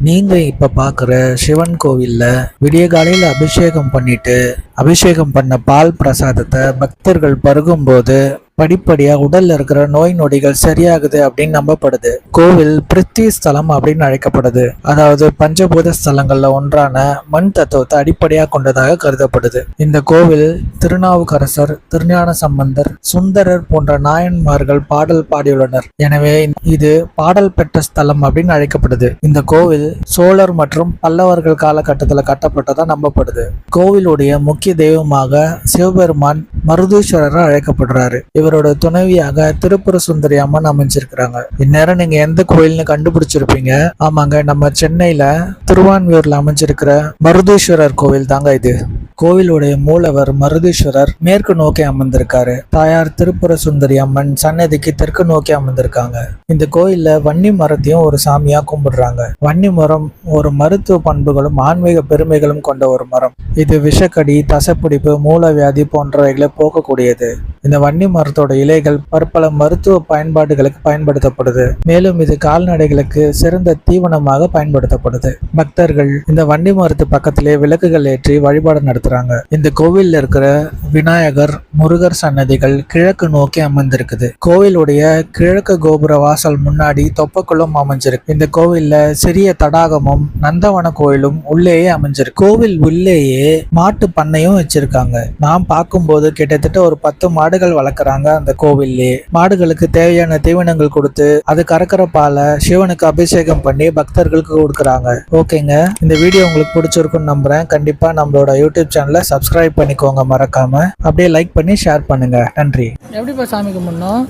நீங்க இப்ப பாக்குற சிவன் கோவில்ல விடிய காலையில அபிஷேகம் பண்ணிட்டு அபிஷேகம் பண்ண பால் பிரசாதத்தை பக்தர்கள் பருகும்போது படிப்படியா உடல்ல இருக்கிற நோய் நொடிகள் சரியாகுது அப்படின்னு நம்பப்படுது. கோவில் பிருத்தி ஸ்தலம் அப்படின்னு அழைக்கப்படுது. அதாவது பஞ்சபூத ஸ்தலங்கள்ல ஒன்றான மண் தத்துவத்தை அடிப்படையா கொண்டதாக கருதப்படுது. இந்த கோவில் திருநாவுக்கரசர், திருஞான சம்பந்தர், சுந்தரர் போன்ற நாயன்மார்கள் பாடல் பாடியுள்ளனர். எனவே இது பாடல் பெற்ற ஸ்தலம் அப்படின்னு அழைக்கப்படுது. இந்த கோவில் சோழர் மற்றும் பல்லவர்கள் காலகட்டத்தில் கட்டப்பட்டதா நம்பப்படுது. கோவிலுடைய முக்கிய தெய்வமாக சிவபெருமான் மருதீஸ்வரர் அழைக்கப்படுறாரு. இவரோட துணைவியாக திருப்புர சுந்தரி அம்மன் அமைஞ்சிருக்கிறாங்க. இந்நேரம் நீங்க எந்த கோயில்னு கண்டுபிடிச்சிருப்பீங்க. ஆமாங்க, நம்ம சென்னையில திருவான்மியூர்ல அமைஞ்சிருக்கிற மருதீஸ்வரர் கோவில் தாங்க இது. கோவிலுடைய மூலவர் மருதீஸ்வரர் மேற்கு நோக்கி அமர்ந்திருக்காரு. தாயார் திருப்புர சுந்தரி அம்மன் சன்னதிக்கு தெற்கு நோக்கி அமர்ந்திருக்காங்க. இந்த கோயில்ல வன்னி மரத்தையும் ஒரு சாமியா கும்பிடுறாங்க. வன்னி மரம் ஒரு மருத்துவ பண்புகளும் ஆன்மீக பெருமைகளும் கொண்ட ஒரு மரம். இது விஷக்கடி, தசைப்பிடிப்பு, மூலவியாதி போன்றவைகளை போக்கக்கூடியது. இந்த வன்னி மரத்தோட இலைகள் பற்பல மருத்துவ பயன்பாடுகளுக்கு பயன்படுத்தப்படுது. மேலும் இது கால்நடைகளுக்கு சிறந்த தீவனமாக பயன்படுத்தப்படுது. பக்தர்கள் இந்த வன்னி மரத்து பக்கத்திலே விளக்குகள் ஏற்றி வழிபாடு நடத்துறாங்க. இந்த கோவில்ல இருக்கிற விநாயகர், முருகர் சன்னதிகள் கிழக்கு நோக்கி அமர்ந்திருக்குது. கோவிலுடைய கிழக்கு கோபுர வாசல் முன்னாடி தொப்பக்குளம் அமைஞ்சிருக்கு. இந்த கோவில்ல சிறிய தடாகமும் நந்தவன கோயிலும் உள்ளேயே அமைஞ்சிருக்கு. கோவில் உள்ளேயே மாட்டு பண்ணையும் வச்சிருக்காங்க. நாம் பார்க்கும்போது கிட்டத்தட்ட ஒரு 10 மாடுகள் வளர்க்குறாங்க அந்த கோவில்லே. மாடுகளுக்கு தேவையான தீவனங்கள் கொடுத்து அது கறக்கிற பாலை சிவனுக்கு அபிஷேகம் பண்ணி பக்தர்களுக்கு கொடுக்குறாங்க. ஓகேங்க, இந்த வீடியோ உங்களுக்கு பிடிச்சிருக்குன்னு நம்புறேன். கண்டிப்பா நம்மளோட யூடியூப் சேனலை சப்ஸ்கிரைப் பண்ணிக்கோங்க மறக்காம. அப்படியே லைக் பண்ணி ஷேர் பண்ணுங்க. நன்றி. எப்படிப்பா சாமி கும்பிடணும்?